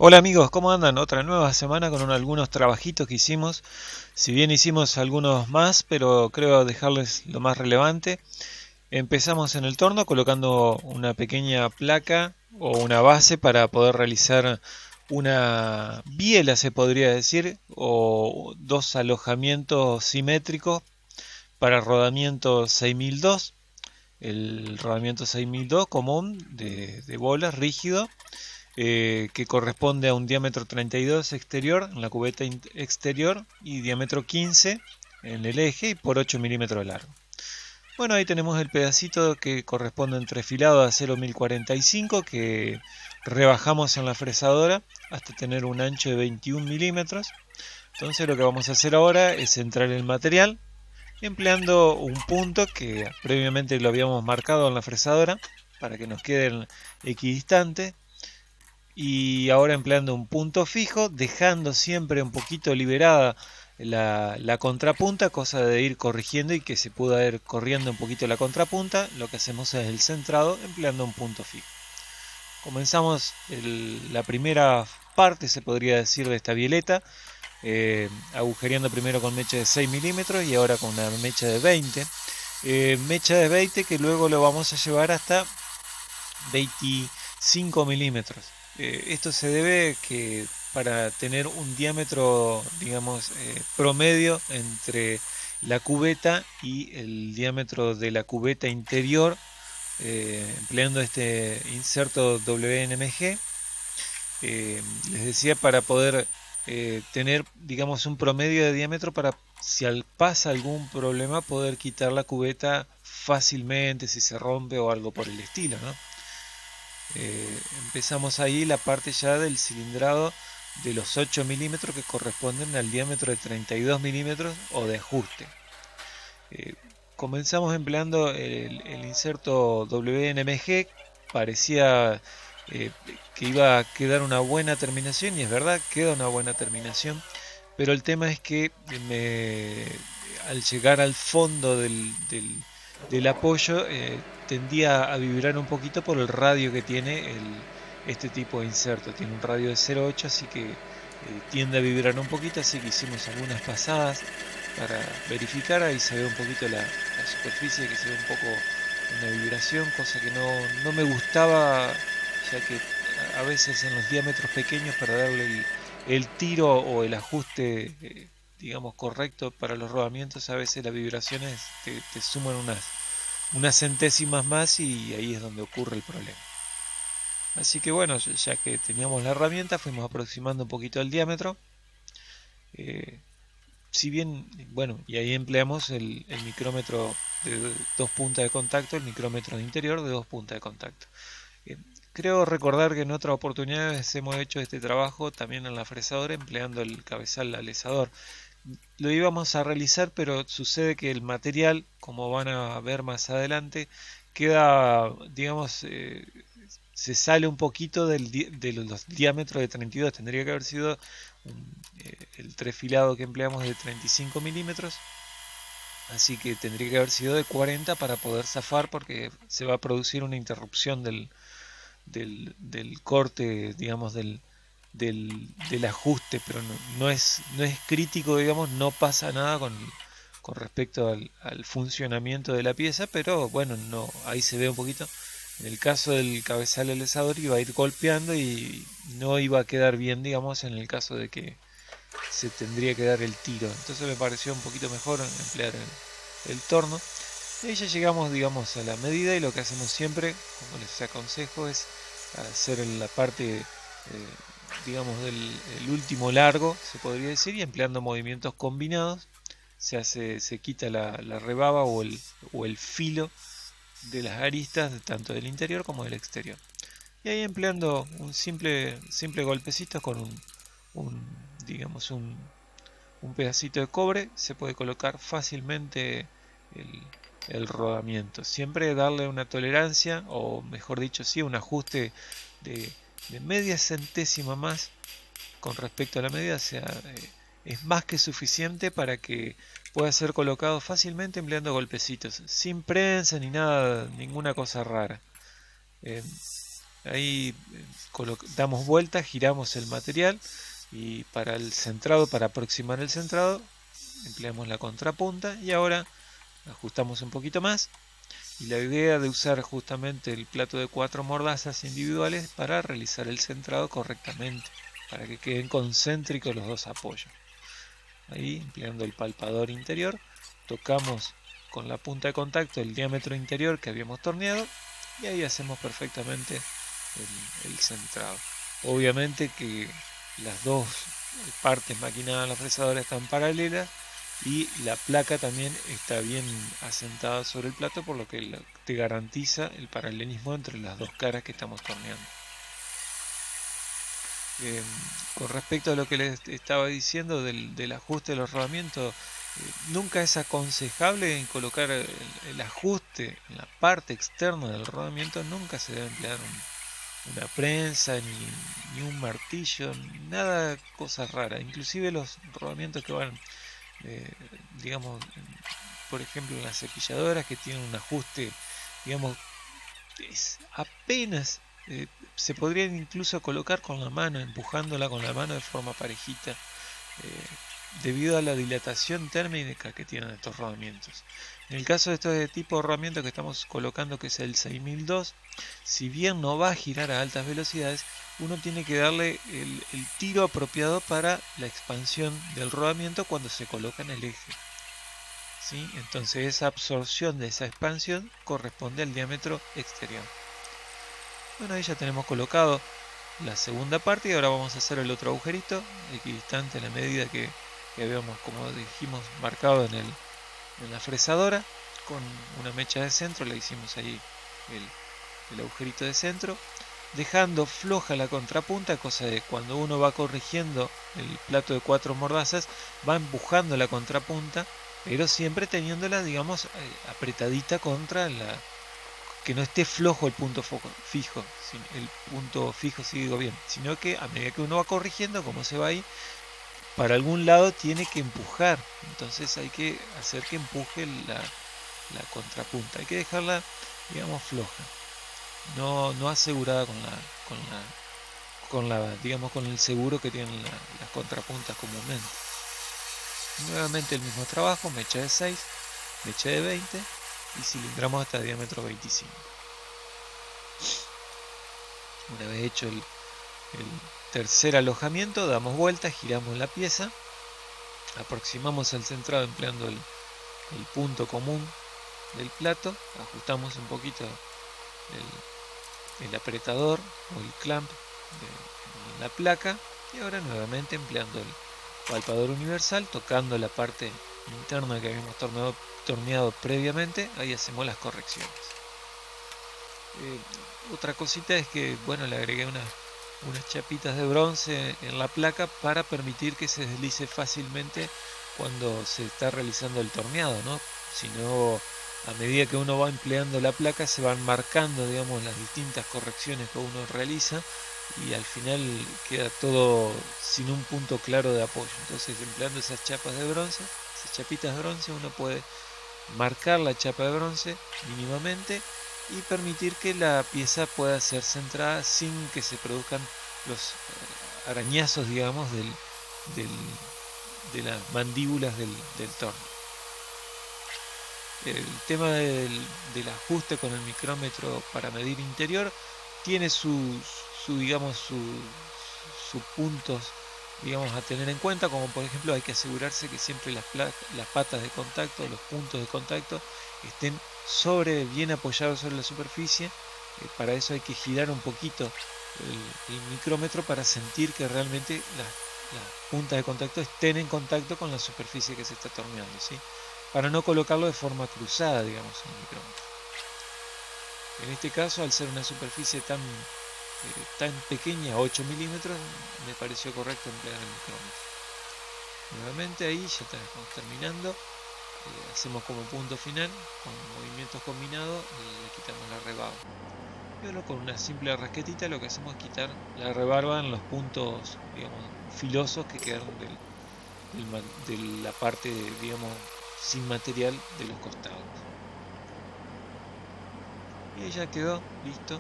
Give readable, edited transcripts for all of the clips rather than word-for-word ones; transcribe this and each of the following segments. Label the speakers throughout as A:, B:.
A: Hola amigos, ¿cómo andan? Otra nueva semana con algunos trabajitos que hicimos. Si bien hicimos algunos más, pero creo dejarles lo más relevante. Empezamos en el torno colocando una pequeña placa o una base para poder realizar una biela, se podría decir, o dos alojamientos simétricos para rodamiento 6002. El rodamiento 6002 común de bolas rígido, que corresponde a un diámetro 32 exterior en la cubeta exterior y diámetro 15 en el eje y por 8 milímetros de largo. Bueno, ahí tenemos el pedacito que corresponde entre filado de acero 1045 que rebajamos en la fresadora hasta tener un ancho de 21 milímetros. Entonces lo que vamos a hacer ahora es centrar el material empleando un punto que previamente lo habíamos marcado en la fresadora para que nos queden equidistantes, y ahora empleando un punto fijo, dejando siempre un poquito liberada la contrapunta, cosa de ir corrigiendo y que se pueda ir corriendo un poquito la contrapunta. Lo que hacemos es el centrado empleando un punto fijo. Comenzamos la primera parte, se podría decir, de esta violeta, agujereando primero con mecha de 6 milímetros y ahora con una mecha de 20. Mecha de 20 que luego lo vamos a llevar hasta 25 milímetros. Esto se debe que para tener un diámetro, digamos, promedio entre la cubeta y el diámetro de la cubeta interior, empleando este inserto WNMG, les decía, para poder tener, digamos, un promedio de diámetro para, si pasa algún problema, poder quitar la cubeta fácilmente si se rompe o algo por el estilo, ¿no? Empezamos ahí la parte ya del cilindrado de los 8 milímetros que corresponden al diámetro de 32 milímetros o de ajuste. Eh, Comenzamos empleando el inserto WNMG. Parecía que iba a quedar una buena terminación, y es verdad, queda una buena terminación, pero el tema es que al llegar al fondo del apoyo, tendía a vibrar un poquito por el radio que tiene este tipo de inserto. Tiene un radio de 0,8, así que tiende a vibrar un poquito, así que hicimos algunas pasadas para verificar. Ahí se ve un poquito la superficie, que se ve un poco una vibración, cosa que no me gustaba, ya que a veces en los diámetros pequeños, para darle el tiro o el ajuste, digamos, correcto para los rodamientos, a veces las vibraciones te suman unas centésimas más, y ahí es donde ocurre el problema. Así que bueno, ya que teníamos la herramienta, fuimos aproximando un poquito el diámetro. eh, si bien, bueno, y ahí empleamos el micrómetro de dos puntas de contacto, el micrómetro de interior de dos puntas de contacto. Eh, Creo recordar que en otras oportunidades hemos hecho este trabajo también en la fresadora empleando el cabezal alisador. Lo íbamos a realizar, pero sucede que el material, como van a ver más adelante, queda, digamos, se sale un poquito de los diámetros de 32. Tendría que haber sido el trefilado que empleamos de 35 milímetros, así que tendría que haber sido de 40 para poder zafar, porque se va a producir una interrupción del corte, digamos, del ajuste, pero no es crítico, digamos, no pasa nada con respecto al funcionamiento de la pieza, pero bueno, no, ahí se ve un poquito. En el caso del cabezal alisador iba a ir golpeando y no iba a quedar bien, digamos, en el caso de que se tendría que dar el tiro. Entonces me pareció un poquito mejor emplear el torno. Y ahí ya llegamos, digamos, a la medida, y lo que hacemos siempre, como les aconsejo, es hacer en la parte, digamos, del el último largo, se podría decir, y empleando movimientos combinados se quita la rebaba o el filo de las aristas, tanto del interior como del exterior. Y ahí empleando un simple golpecito con un, digamos, un pedacito de cobre, se puede colocar fácilmente el, el rodamiento. Siempre darle una tolerancia, o mejor dicho, sí, un ajuste de, de media centésima más con respecto a la medida. O sea, es más que suficiente para que pueda ser colocado fácilmente empleando golpecitos, sin prensa ni nada, ninguna cosa rara. Eh, Ahí, damos vuelta, giramos el material y para el centrado, para aproximar el centrado, empleamos la contrapunta y ahora ajustamos un poquito más. Y la idea de usar justamente el plato de 4 mordazas individuales para realizar el centrado correctamente, para que queden concéntricos los dos apoyos. Ahí, empleando el palpador interior, tocamos con la punta de contacto el diámetro interior que habíamos torneado y ahí hacemos perfectamente el centrado. Obviamente que las dos partes maquinadas en la fresadora están paralelas y la placa también está bien asentada sobre el plato, por lo que te garantiza el paralelismo entre las dos caras que estamos torneando. Con respecto a lo que les estaba diciendo del ajuste de los rodamientos, nunca es aconsejable colocar el ajuste en la parte externa del rodamiento. Nunca se debe emplear una prensa ni un martillo, nada, cosas raras. Inclusive los rodamientos que van, digamos, por ejemplo en las cepilladoras, que tienen un ajuste, digamos, es apenas, se podrían incluso colocar con la mano, empujándola con la mano de forma parejita, debido a la dilatación térmica que tienen estos rodamientos. En el caso de este tipo de rodamiento que estamos colocando, que es el 6002, si bien no va a girar a altas velocidades, uno tiene que darle el tiro apropiado para la expansión del rodamiento cuando se coloca en el eje. ¿Sí? Entonces esa absorción de esa expansión corresponde al diámetro exterior. Bueno, ahí ya tenemos colocado la segunda parte y ahora vamos a hacer el otro agujerito equidistante en la medida que habíamos, como dijimos, marcado en la fresadora. Con una mecha de centro le hicimos ahí el agujerito de centro, dejando floja la contrapunta, cosa de cuando uno va corrigiendo el plato de 4 mordazas, va empujando la contrapunta, pero siempre teniéndola, digamos, apretadita contra que no esté flojo el punto fijo, si digo bien, sino que a medida que uno va corrigiendo, como se va ahí, para algún lado tiene que empujar. Entonces hay que hacer que empuje la contrapunta, hay que dejarla, digamos, floja, no asegurada digamos, con el seguro que tienen las contrapuntas comúnmente. Nuevamente el mismo trabajo, mecha de 6, mecha de 20 y cilindramos hasta diámetro 25. Una vez hecho el tercer alojamiento, damos vuelta, giramos la pieza, aproximamos el centrado empleando el punto común del plato, ajustamos un poquito el apretador o el clamp de la placa y ahora nuevamente empleando el palpador universal, tocando la parte interna que habíamos torneado previamente, ahí hacemos las correcciones. Otra cosita es que, bueno, le agregué unas chapitas de bronce en la placa para permitir que se deslice fácilmente cuando se está realizando el torneado, ¿no? Si no, a medida que uno va empleando la placa se van marcando, digamos, las distintas correcciones que uno realiza y al final queda todo sin un punto claro de apoyo. Entonces, empleando esas chapas de bronce, esas chapitas de bronce, uno puede marcar la chapa de bronce mínimamente y permitir que la pieza pueda ser centrada sin que se produzcan los arañazos, digamos, de las mandíbulas del torno. El tema del ajuste con el micrómetro para medir interior tiene sus puntos, digamos, a tener en cuenta, como por ejemplo hay que asegurarse que siempre las patas de contacto, los puntos de contacto estén bien apoyados sobre la superficie. Para eso hay que girar un poquito el micrómetro para sentir que realmente las puntas de contacto estén en contacto con la superficie que se está torneando, ¿sí? Para no colocarlo de forma cruzada, digamos, en el micrómetro. En este caso, al ser una superficie tan pequeña, 8 milímetros, me pareció correcto emplear el micrómetro. Nuevamente ahí ya estamos terminando. Hacemos como punto final, con movimientos combinados, le quitamos la rebarba. Y ahora con una simple rasquetita lo que hacemos es quitar la rebarba en los puntos, digamos, filosos que quedaron de la parte, digamos, sin material de los costados. Y ahí ya quedó listo.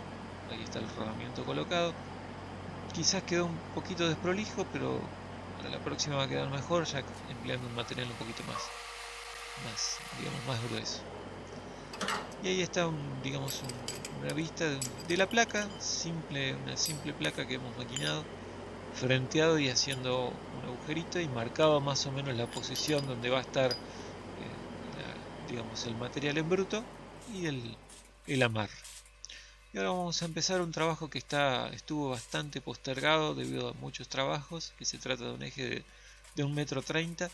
A: Ahí está el rodamiento colocado. Quizás quedó un poquito desprolijo, pero para la próxima va a quedar mejor, ya empleando un material un poquito digamos, más grueso. Y ahí está, digamos, una vista de la placa, una simple placa que hemos maquinado, frenteado y haciendo un agujerito y marcado más o menos la posición donde va a estar, digamos, el material en bruto y el amarre. Y ahora vamos a empezar un trabajo que estuvo bastante postergado debido a muchos trabajos, que se trata de un eje de 1,30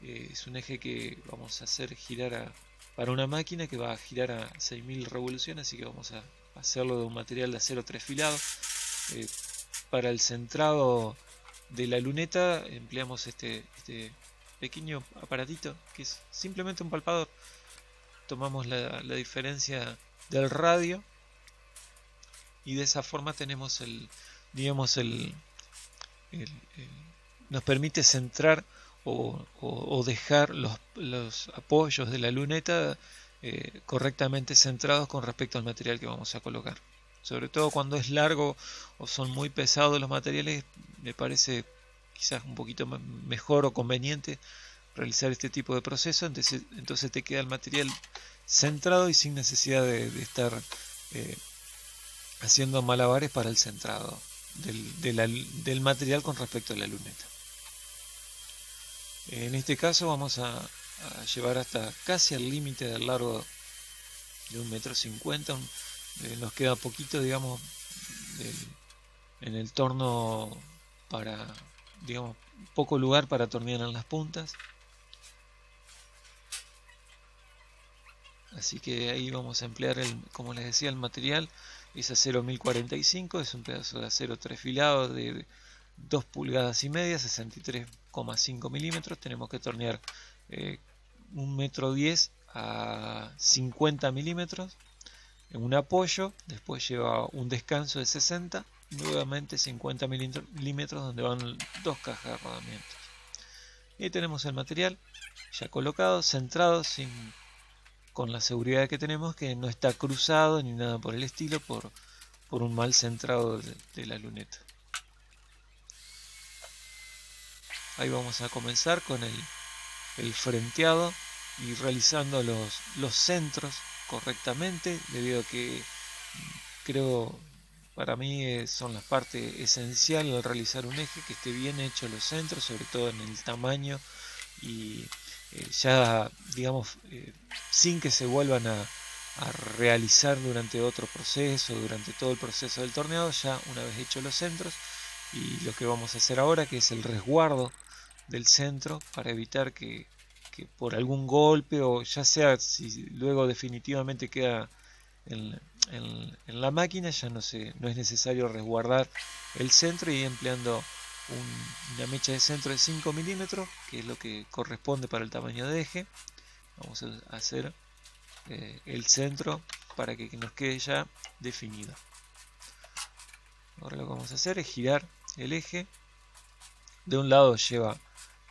A: m. Es un eje que vamos a hacer girar para una máquina que va a girar a 6000 revoluciones, así que vamos a hacerlo de un material de acero 3 filado. Para el centrado de la luneta empleamos este pequeño aparatito que es simplemente un palpador. Tomamos la diferencia del radio y de esa forma tenemos digamos, el- nos permite centrar o dejar los apoyos de la luneta correctamente centrados con respecto al material que vamos a colocar. Sobre todo cuando es largo o son muy pesados los materiales, me parece quizás un poquito mejor o conveniente realizar este tipo de proceso, entonces te queda el material centrado y sin necesidad de estar eh, haciendo malabares para el centrado del material con respecto a la luneta. En este caso vamos a llevar hasta casi al límite del largo de 1,50 m. Nos queda poquito, digamos, en el torno para, digamos, poco lugar para atornillar en las puntas. Así que ahí vamos a emplear, como les decía, el material es acero 1045, es un pedazo de acero 3 filado de 2 pulgadas y media, 63,5 milímetros. Tenemos que tornear 1,10 m a 50 milímetros en un apoyo, después lleva un descanso de 60, nuevamente 50 milímetros donde van 2 cajas de rodamientos. Y ahí tenemos el material ya colocado, centrado, con la seguridad que tenemos que no está cruzado ni nada por el estilo por un mal centrado de la luneta. Ahí vamos a comenzar con el frenteado y realizando los centros correctamente, debido a que creo para mí son la parte esencial al realizar un eje, que esté bien hecho los centros, sobre todo en el tamaño y ya digamos sin que se vuelvan a realizar durante otro proceso, durante todo el proceso del torneado, ya una vez hechos los centros. Y lo que vamos a hacer ahora, que es el resguardo del centro, para evitar que por algún golpe, o ya sea si luego definitivamente queda en la máquina, ya no es necesario resguardar el centro, y empleando una mecha de centro de 5 milímetros, que es lo que corresponde para el tamaño de eje. Vamos a hacer el centro para que nos quede ya definido. Ahora lo que vamos a hacer es girar el eje. De un lado lleva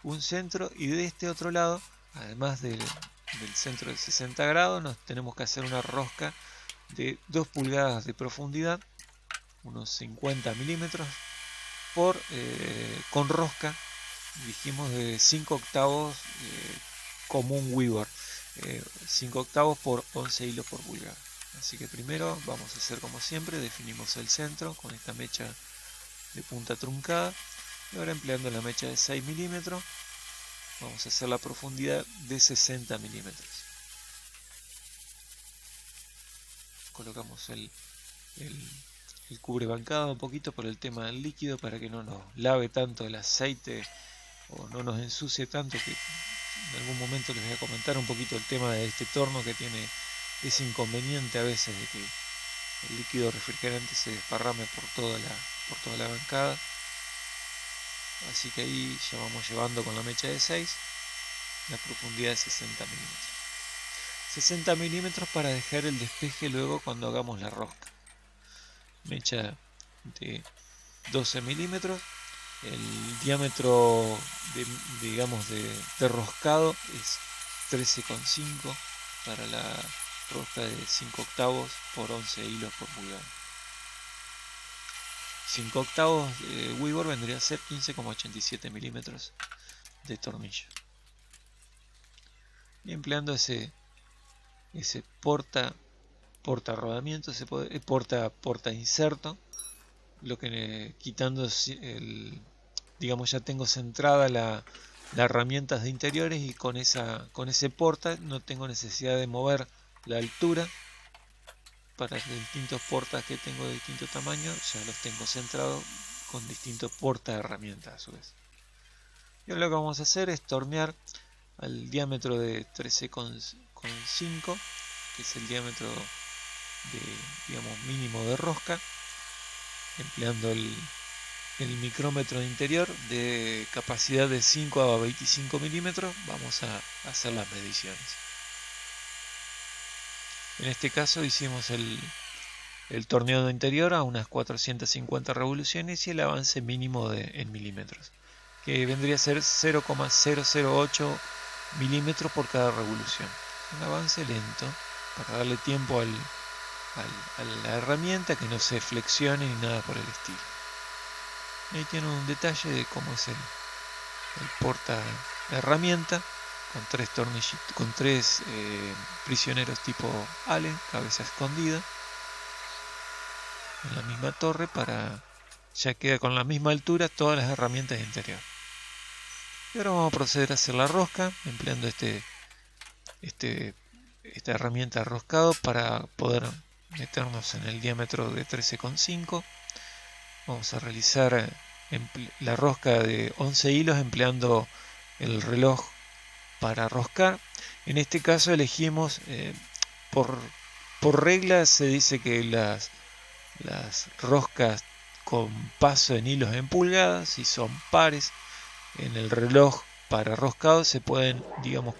A: un centro y de este otro lado, además del centro de 60 grados, nos tenemos que hacer una rosca de 2 pulgadas de profundidad, unos 50 milímetros, con rosca, dijimos, de 5 octavos como un Weaver, 5 octavos por 11 hilos por pulgada. Así que primero vamos a hacer como siempre, definimos el centro con esta mecha de punta truncada, y ahora empleando la mecha de 6 milímetros vamos a hacer la profundidad de 60 milímetros. Colocamos el cubre bancada un poquito por el tema del líquido, para que no nos lave tanto el aceite o no nos ensucie tanto, que en algún momento les voy a comentar un poquito el tema de este torno, que tiene ese inconveniente a veces de que el líquido refrigerante se desparrame por toda la bancada. Así que ahí ya vamos llevando con la mecha de 6 la profundidad de 60 milímetros. 60 milímetros para dejar el despeje luego cuando hagamos la rosca. Mecha de 12 milímetros. El diámetro digamos de roscado es 13,5 para la rosca de 5 octavos por 11 hilos por pulgada. 5/8 Weaver vendría a ser 15,87 milímetros de tornillo. Y empleando ese porta rodamiento, porta inserto, lo que quitando digamos, ya tengo centrada la herramienta de interiores, y con ese porta no tengo necesidad de mover la altura. Para los distintos portas que tengo de distinto tamaño, ya los tengo centrados con distintos porta herramientas a su vez. Y ahora lo que vamos a hacer es tornear al diámetro de 13,5, que es el diámetro digamos, mínimo de rosca, empleando el micrómetro de interior de capacidad de 5 a 25 milímetros. Vamos a hacer las mediciones. En este caso hicimos el torneado interior a unas 450 revoluciones y el avance mínimo en milímetros, que vendría a ser 0,008 milímetros por cada revolución. Un avance lento para darle tiempo a la herramienta que no se flexione ni nada por el estilo. Ahí tienen un detalle de cómo es el porta herramienta, con tres prisioneros tipo Allen, cabeza escondida, en la misma torre, ya queda con la misma altura todas las herramientas de interior. Y ahora vamos a proceder a hacer la rosca empleando esta herramienta de roscado para poder meternos en el diámetro de 13,5. Vamos a realizar la rosca de 11 hilos empleando el reloj para roscar. En este caso elegimos, por regla se dice que las roscas con paso en hilos en pulgadas, si son pares, en el reloj para roscado se pueden, digamos,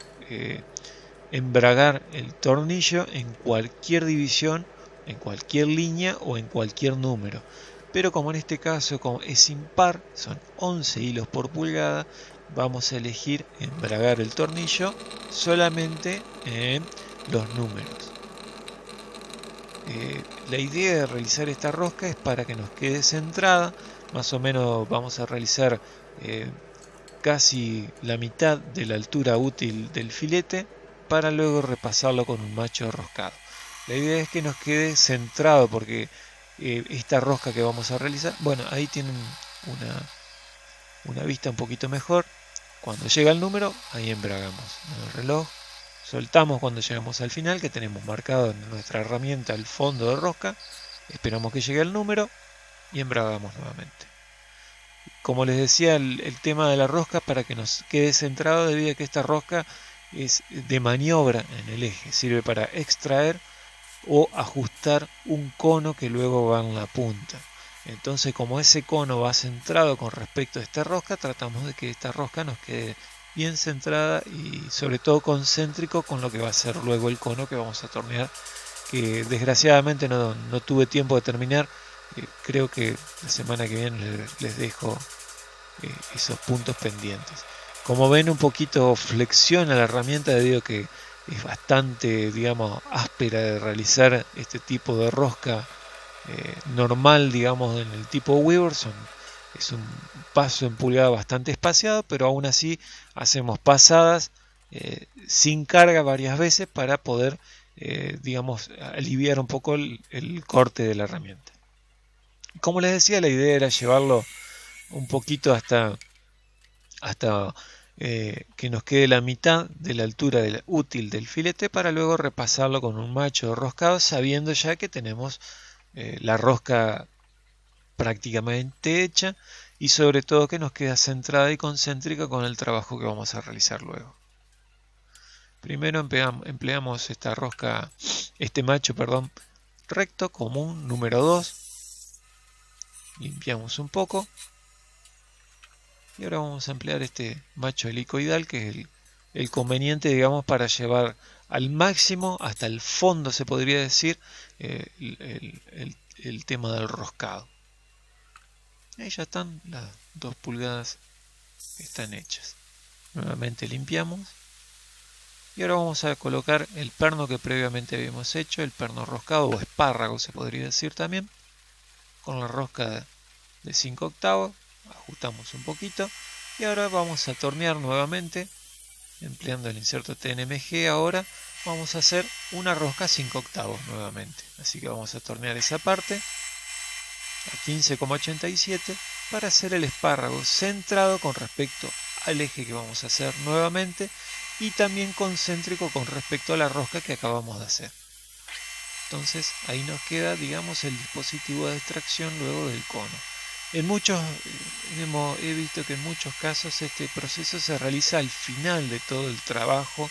A: embragar el tornillo en cualquier división, en cualquier línea o en cualquier número. Pero como en este caso como es impar, son 11 hilos por pulgada, vamos a elegir embragar el tornillo solamente en los números. La idea de realizar esta rosca es para que nos quede centrada. Más o menos vamos a realizar casi la mitad de la altura útil del filete, para luego repasarlo con un macho roscado. La idea es que nos quede centrado, porque esta rosca que vamos a realizar, bueno, ahí tienen una vista un poquito mejor. Cuando llega el número, ahí embragamos en el reloj, soltamos cuando llegamos al final, que tenemos marcado en nuestra herramienta el fondo de rosca, esperamos que llegue el número y embragamos nuevamente. Como les decía, el tema de la rosca, para que nos quede centrado, debido a que esta rosca es de maniobra en el eje, sirve para extraer o ajustar un cono que luego va en la punta. Entonces, como ese cono va centrado con respecto a esta rosca, tratamos de que esta rosca nos quede bien centrada y sobre todo concéntrico con lo que va a ser luego el cono que vamos a tornear, que desgraciadamente no tuve tiempo de terminar. Creo que la semana que viene les dejo esos puntos pendientes. Como ven, un poquito flexiona la herramienta debido a que es bastante, digamos, áspera de realizar este tipo de rosca normal, digamos, en el tipo Weaver. Es un paso en pulgada bastante espaciado, pero aún así hacemos pasadas sin carga varias veces para poder, digamos, aliviar un poco el corte de la herramienta. Como les decía, la idea era llevarlo un poquito hasta que nos quede la mitad de la altura útil del filete, para luego repasarlo con un macho roscado, sabiendo ya que tenemos la rosca prácticamente hecha, y sobre todo que nos queda centrada y concéntrica con el trabajo que vamos a realizar luego. Primero empleamos este macho recto, común, número 2. Limpiamos un poco. Y ahora vamos a emplear este macho helicoidal, que es el conveniente, digamos, para llevar al máximo, hasta el fondo se podría decir, el tema del roscado. Ahí ya están las 2 pulgadas, están hechas. Nuevamente limpiamos. Y ahora vamos a colocar el perno que previamente habíamos hecho, el perno roscado o espárrago se podría decir también, con la rosca de 5/8, ajustamos un poquito y ahora vamos a tornear nuevamente empleando el inserto TNMG. Ahora vamos a hacer una rosca 5/8 nuevamente, así que vamos a tornear esa parte a 15,87 para hacer el espárrago centrado con respecto al eje que vamos a hacer nuevamente y también concéntrico con respecto a la rosca que acabamos de hacer. Entonces ahí nos queda, digamos, el dispositivo de extracción luego del cono. He visto que en muchos casos este proceso se realiza al final de todo el trabajo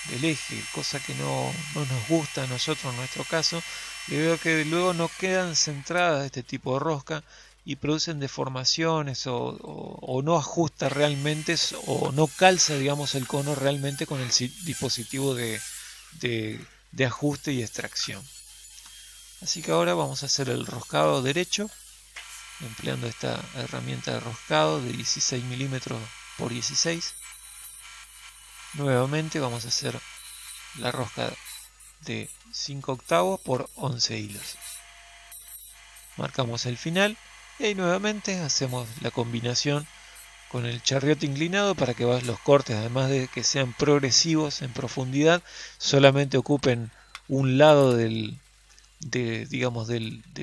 A: del eje, cosa que no nos gusta a nosotros en nuestro caso. Y veo que luego no quedan centradas este tipo de rosca y producen deformaciones o no ajusta realmente o no calza, digamos, el cono realmente con el dispositivo de ajuste y extracción. Así que ahora vamos a hacer el roscado derecho empleando esta herramienta de roscado de 16 milímetros por 16. Nuevamente vamos a hacer la rosca de 5/8 por 11 hilos. Marcamos el final y ahí nuevamente hacemos la combinación con el charriote inclinado para que los cortes, además de que sean progresivos en profundidad, solamente ocupen un lado del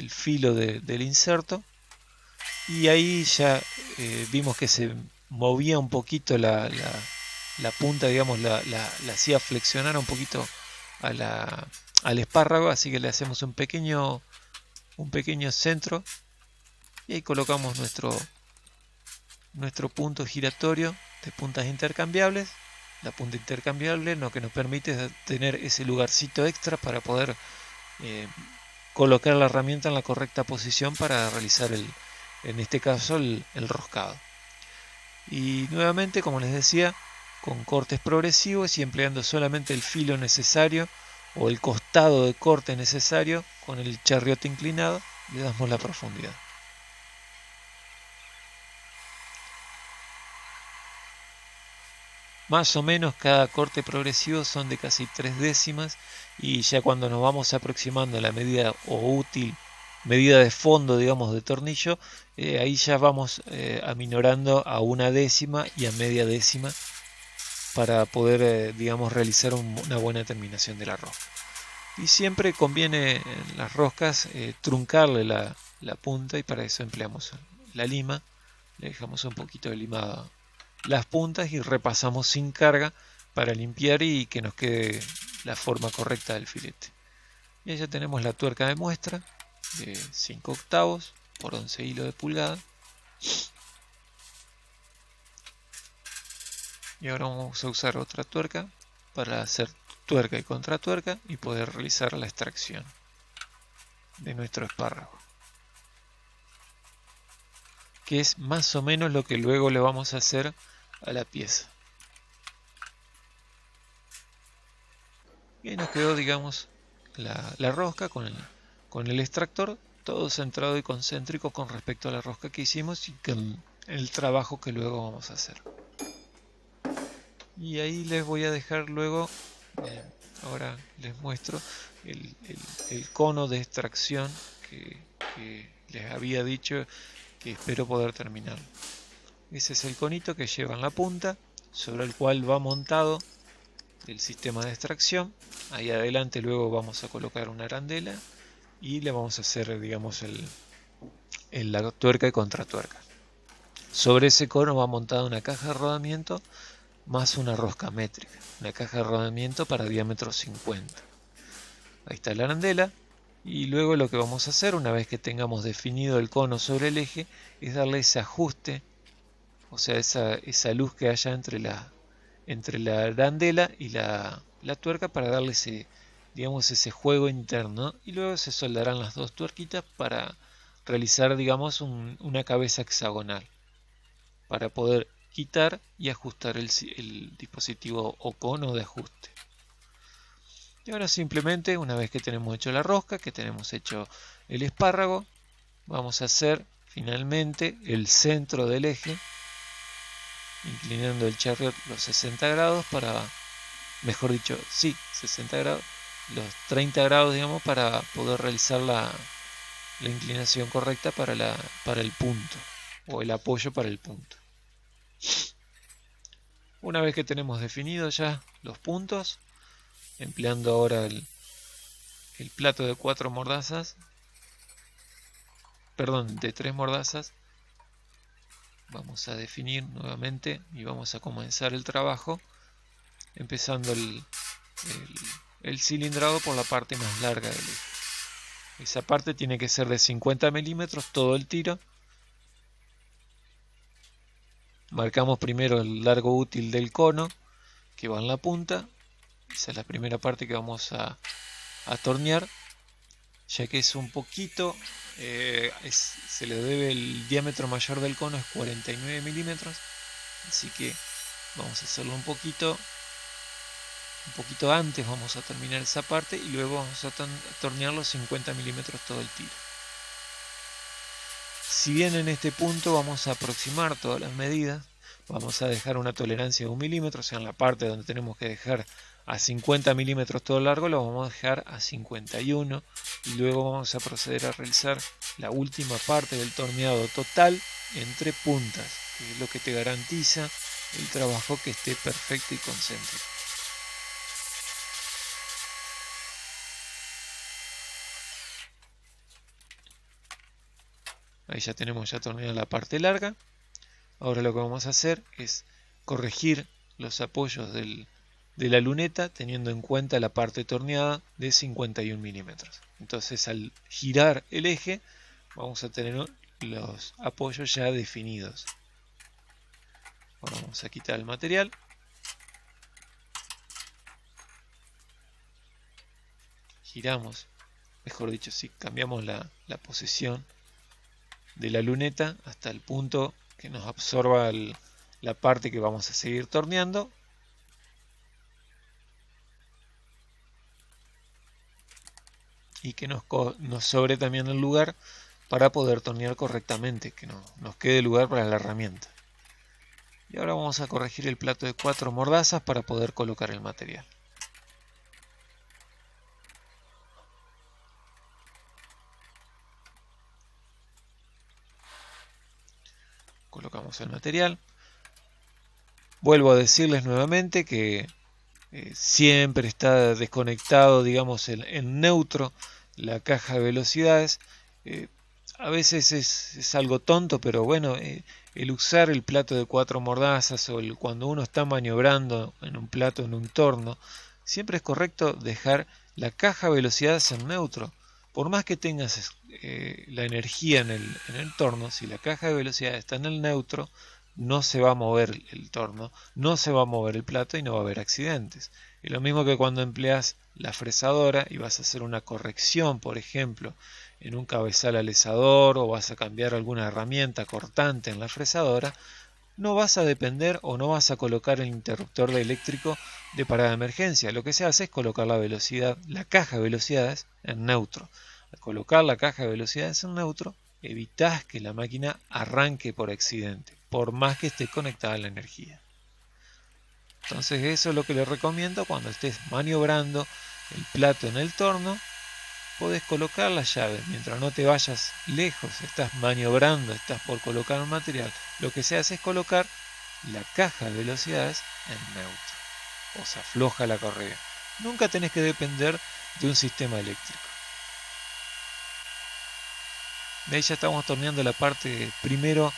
A: filo del inserto. Y ahí ya vimos que se movía un poquito la punta, digamos, la hacía flexionar un poquito al espárrago, así que le hacemos un pequeño centro y ahí colocamos nuestro punto giratorio de puntas intercambiables. La punta intercambiable lo que nos permite es tener ese lugarcito extra para poder colocar la herramienta en la correcta posición para realizar en este caso el roscado. Y nuevamente, como les decía, con cortes progresivos y empleando solamente el filo necesario o el costado de corte necesario con el charriote inclinado, le damos la profundidad. Más o menos cada corte progresivo son de casi 3 décimas y ya cuando nos vamos aproximando a la medida medida de fondo, digamos, de tornillo, ahí ya vamos aminorando a 1 décima y a media décima para poder, digamos, realizar una buena terminación de la rosca. Y siempre conviene en las roscas truncarle la punta y para eso empleamos la lima. Le dejamos un poquito de lima las puntas y repasamos sin carga para limpiar y que nos quede la forma correcta del filete. Y ya tenemos la tuerca de muestra de 5/8 por 11 hilos de pulgada. Y ahora vamos a usar otra tuerca para hacer tuerca y contratuerca y poder realizar la extracción de nuestro espárrago, que es más o menos lo que luego le vamos a hacer a la pieza. Y ahí nos quedó, digamos, la rosca con el extractor todo centrado y concéntrico con respecto a la rosca que hicimos y con el trabajo que luego vamos a hacer. Y ahí les voy a dejar luego, ahora les muestro el cono de extracción que les había dicho que espero poder terminar. Ese es el conito que lleva en la punta, sobre el cual va montado el sistema de extracción. Ahí adelante luego vamos a colocar una arandela y le vamos a hacer, digamos, la tuerca y contratuerca. Sobre ese cono va montada una caja de rodamiento más una rosca métrica, una caja de rodamiento para diámetro 50. Ahí está la arandela y luego lo que vamos a hacer una vez que tengamos definido el cono sobre el eje es darle ese ajuste, o sea, esa luz que haya entre la arandela y la tuerca para darle ese juego interno, y luego se soldarán las dos tuerquitas para realizar, digamos, una cabeza hexagonal para poder quitar y ajustar el dispositivo o cono de ajuste. Y ahora simplemente, una vez que tenemos hecho la rosca, que tenemos hecho el espárrago, vamos a hacer finalmente el centro del eje, inclinando el charriot los 60 grados para, mejor dicho, sí, 60 grados, los 30 grados, digamos, para poder realizar la inclinación correcta para el punto, o el apoyo para el punto. Una vez que tenemos definidos ya los puntos, empleando ahora el plato de 4 mordazas, perdón, de 3 mordazas, vamos a definir nuevamente y vamos a comenzar el trabajo empezando el cilindrado por la parte más larga del eje. Esa parte tiene que ser de 50 milímetros todo el tiro. Marcamos primero el largo útil del cono que va en la punta. Esa es la primera parte que vamos a tornear, ya que es un poquito, se le debe el diámetro mayor del cono es 49 milímetros, así que vamos a hacerlo un poquito antes, vamos a terminar esa parte y luego vamos a tornear los 50 milímetros todo el tiro. Si bien en este punto vamos a aproximar todas las medidas, vamos a dejar una tolerancia de 1 milímetro, o sea, en la parte donde tenemos que dejar a 50 milímetros todo largo lo vamos a dejar a 51 y luego vamos a proceder a realizar la última parte del torneado total entre puntas, que es lo que te garantiza el trabajo que esté perfecto y concéntrico. Ahí ya tenemos torneada la parte larga. Ahora lo que vamos a hacer es corregir los apoyos de la luneta teniendo en cuenta la parte torneada de 51 milímetros. Entonces al girar el eje vamos a tener los apoyos ya definidos. Ahora vamos a quitar el material. Giramos, mejor dicho, si cambiamos la posición de la luneta hasta el punto que nos absorba la parte que vamos a seguir torneando. Y que nos sobre también el lugar para poder tornear correctamente, que nos quede lugar para la herramienta. Y ahora vamos a corregir el plato de 4 mordazas para poder colocar el material. Colocamos el material. Vuelvo a decirles nuevamente que siempre está desconectado, digamos, en neutro la caja de velocidades. A veces es algo tonto, pero bueno, el usar el plato de 4 mordazas o cuando uno está maniobrando en un plato, en un torno, siempre es correcto dejar la caja de velocidades en neutro. Por más que tengas la energía en el torno, si la caja de velocidades está en el neutro, no se va a mover el torno, no se va a mover el plato y no va a haber accidentes. Es lo mismo que cuando empleas la fresadora y vas a hacer una corrección, por ejemplo, en un cabezal alisador o vas a cambiar alguna herramienta cortante en la fresadora, no vas a depender o no vas a colocar el interruptor de eléctrico de parada de emergencia. Lo que se hace es colocar la caja de velocidades en neutro. Al colocar la caja de velocidades en neutro, evitas que la máquina arranque por accidente, por más que esté conectada a la energía. Entonces eso es lo que les recomiendo cuando estés maniobrando el plato en el torno. Podés colocar las llaves mientras no te vayas lejos, estás maniobrando, estás por colocar un material. Lo que se hace es colocar la caja de velocidades en neutro, o se afloja la correa. Nunca tenés que depender de un sistema eléctrico. De ahí ya estamos torneando la parte, primero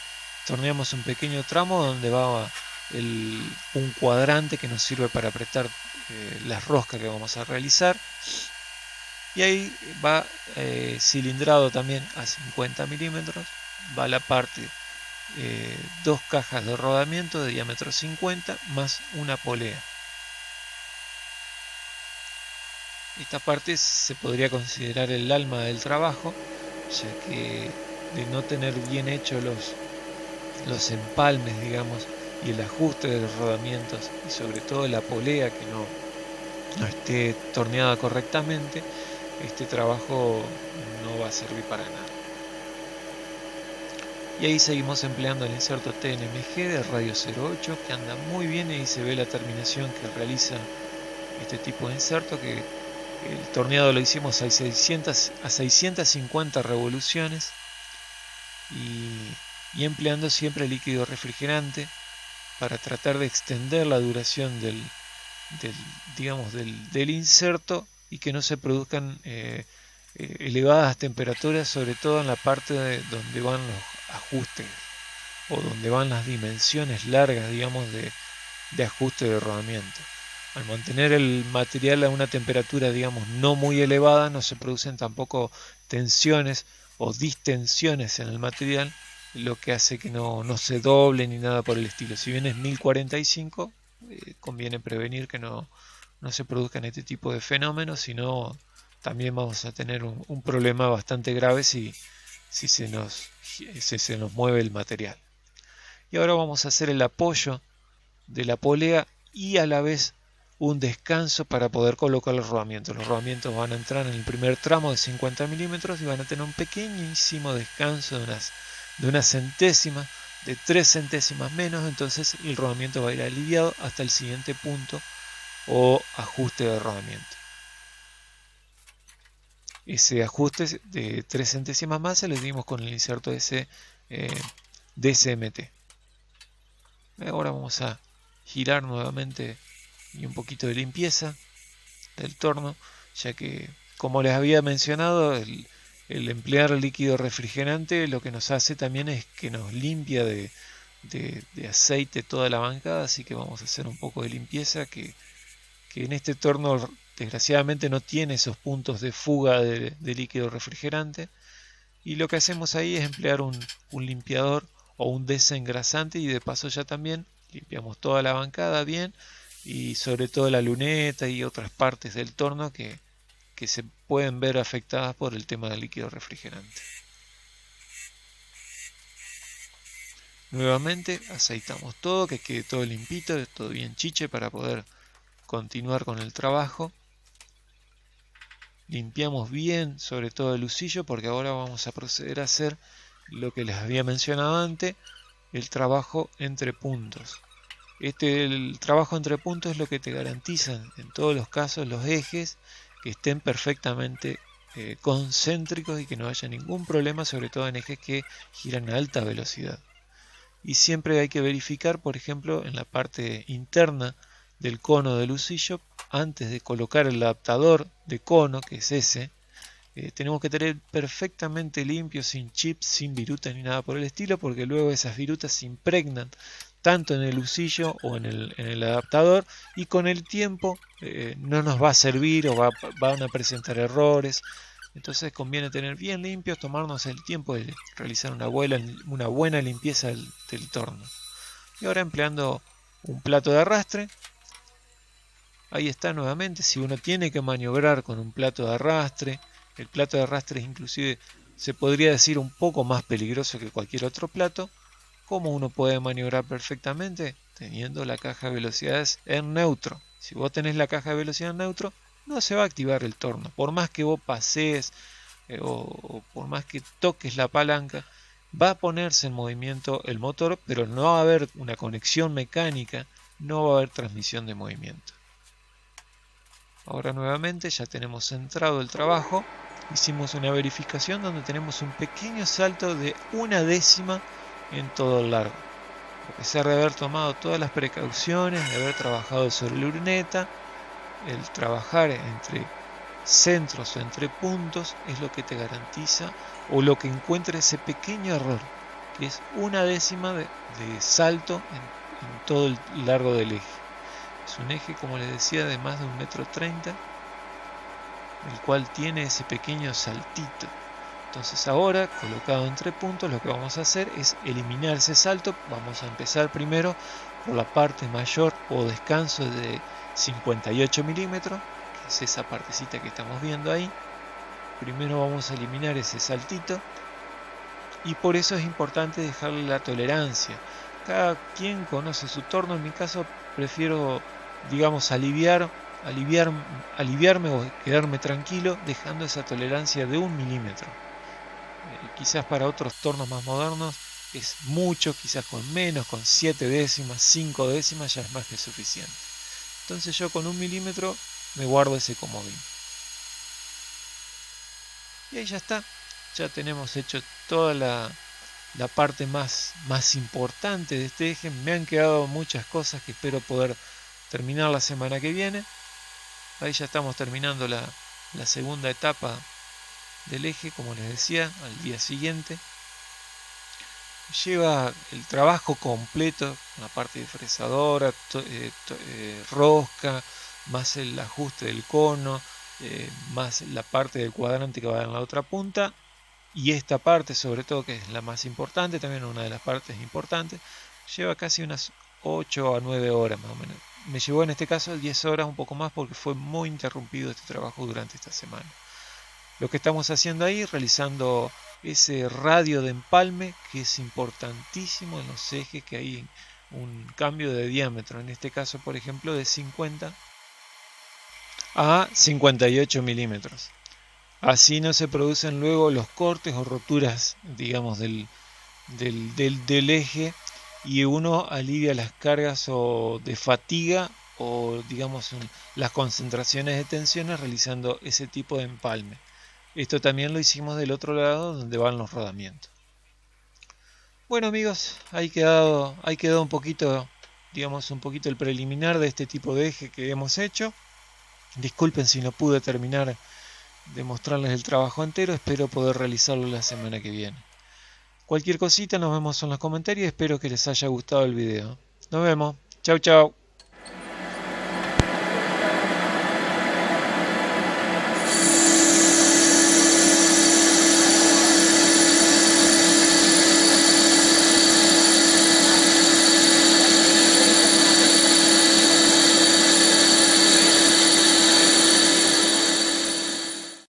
A: torneamos un pequeño tramo donde va un cuadrante que nos sirve para apretar las roscas que vamos a realizar. Y ahí va cilindrado también a 50 milímetros, va la parte, dos cajas de rodamiento de diámetro 50 más una polea. Esta parte se podría considerar el alma del trabajo, ya que de no tener bien hecho los empalmes, digamos, y el ajuste de los rodamientos, y sobre todo la polea que no esté torneada correctamente, este trabajo no va a servir para nada. Y ahí seguimos empleando el inserto TNMG de radio 08, que anda muy bien, y ahí se ve la terminación que realiza este tipo de inserto, que El torneado lo hicimos a 650 revoluciones y empleando siempre líquido refrigerante para tratar de extender la duración del inserto y que no se produzcan elevadas temperaturas, sobre todo en la parte donde van los ajustes o donde van las dimensiones largas, digamos, de ajuste de rodamiento. Al mantener el material a una temperatura, digamos, no muy elevada, no se producen tampoco tensiones o distensiones en el material, lo que hace que no se doble ni nada por el estilo. Si bien es 1045, conviene prevenir que no se produzcan este tipo de fenómenos, sino también vamos a tener un problema bastante grave si se nos mueve el material. Y ahora vamos a hacer el apoyo de la polea y a la vez un descanso para poder colocar los rodamientos. Los rodamientos van a entrar en el primer tramo de 50 milímetros y van a tener un pequeñísimo descanso de una centésima, de 3 centésimas menos, entonces el rodamiento va a ir aliviado hasta el siguiente punto o ajuste de rodamiento. Ese ajuste de 3 centésimas más se le dimos con el inserto ese DCMT. Ahora vamos a girar nuevamente y un poquito de limpieza del torno, ya que, como les había mencionado, el emplear líquido refrigerante lo que nos hace también es que nos limpia de aceite toda la bancada, así que vamos a hacer un poco de limpieza que en este torno desgraciadamente no tiene esos puntos de fuga de líquido refrigerante, y lo que hacemos ahí es emplear un limpiador o un desengrasante, y de paso ya también limpiamos toda la bancada bien y sobre todo la luneta y otras partes del torno que se pueden ver afectadas por el tema del líquido refrigerante. Nuevamente aceitamos todo, que quede todo limpito, todo bien chiche para poder continuar con el trabajo. Limpiamos bien sobre todo el husillo, porque ahora vamos a proceder a hacer lo que les había mencionado antes, el trabajo entre puntos. El trabajo entre puntos es lo que te garantiza en todos los casos los ejes que estén perfectamente concéntricos y que no haya ningún problema, sobre todo en ejes que giran a alta velocidad. Y siempre hay que verificar, por ejemplo, en la parte interna del cono del husillo, antes de colocar el adaptador de cono, que es ese, tenemos que tener perfectamente limpio, sin chips, sin virutas ni nada por el estilo, porque luego esas virutas se impregnan tanto en el husillo o en el adaptador, y con el tiempo no nos va a servir o van a presentar errores. Entonces conviene tener bien limpios, tomarnos el tiempo de realizar una buena limpieza del torno. Y ahora, empleando un plato de arrastre, ahí está nuevamente. Si uno tiene que maniobrar con un plato de arrastre, el plato de arrastre es inclusive, se podría decir, un poco más peligroso que cualquier otro plato. ¿Cómo uno puede maniobrar perfectamente? Teniendo la caja de velocidades en neutro. Si vos tenés la caja de velocidad en neutro, no se va a activar el torno. Por más que vos pasees o por más que toques la palanca, va a ponerse en movimiento el motor, pero no va a haber una conexión mecánica, no va a haber transmisión de movimiento. Ahora nuevamente ya tenemos centrado el trabajo. Hicimos una verificación donde tenemos un pequeño salto de 1/10 en todo el largo. A pesar de haber tomado todas las precauciones, de haber trabajado sobre la luneta, el trabajar entre centros o entre puntos es lo que te garantiza, o lo que encuentra ese pequeño error, que es 1/10 de salto en todo el largo del eje. Es un eje, como les decía, de más de 1,30 m, el cual tiene ese pequeño saltito. Entonces ahora, colocado entre puntos, lo que vamos a hacer es eliminar ese salto. Vamos a empezar primero por la parte mayor o descanso de 58 milímetros, que es esa partecita que estamos viendo ahí. Primero vamos a eliminar ese saltito, y por eso es importante dejarle la tolerancia. Cada quien conoce su torno. En mi caso prefiero, digamos, aliviarme o quedarme tranquilo dejando esa tolerancia de 1 milímetro. Quizás para otros tornos más modernos es mucho, quizás con menos, con 7 décimas, 5 décimas ya es más que suficiente. Entonces yo con 1 milímetro me guardo ese comodín. Y ahí ya está, ya tenemos hecho toda la parte más importante de este eje. Me han quedado muchas cosas que espero poder terminar la semana que viene. Ahí ya estamos terminando la segunda etapa del eje, como les decía, al día siguiente. Lleva el trabajo completo, la parte de fresadora, rosca, más el ajuste del cono, más la parte del cuadrante que va en la otra punta, y esta parte sobre todo, que es la más importante, también una de las partes importantes, lleva casi unas 8 a 9 horas más o menos. Me llevó en este caso 10 horas, un poco más, porque fue muy interrumpido este trabajo durante esta semana. Lo que estamos haciendo ahí, realizando ese radio de empalme, que es importantísimo en los ejes, que hay un cambio de diámetro, en este caso por ejemplo de 50 a 58 milímetros. Así no se producen luego los cortes o roturas, digamos, del eje, y uno alivia las cargas o de fatiga o digamos las concentraciones de tensiones realizando ese tipo de empalme. Esto también lo hicimos del otro lado donde van los rodamientos. Bueno amigos, ahí quedó un poquito, digamos, un poquito el preliminar de este tipo de eje que hemos hecho. Disculpen si no pude terminar de mostrarles el trabajo entero, espero poder realizarlo la semana que viene. Cualquier cosita nos vemos en los comentarios, espero que les haya gustado el video. Nos vemos, chau chau.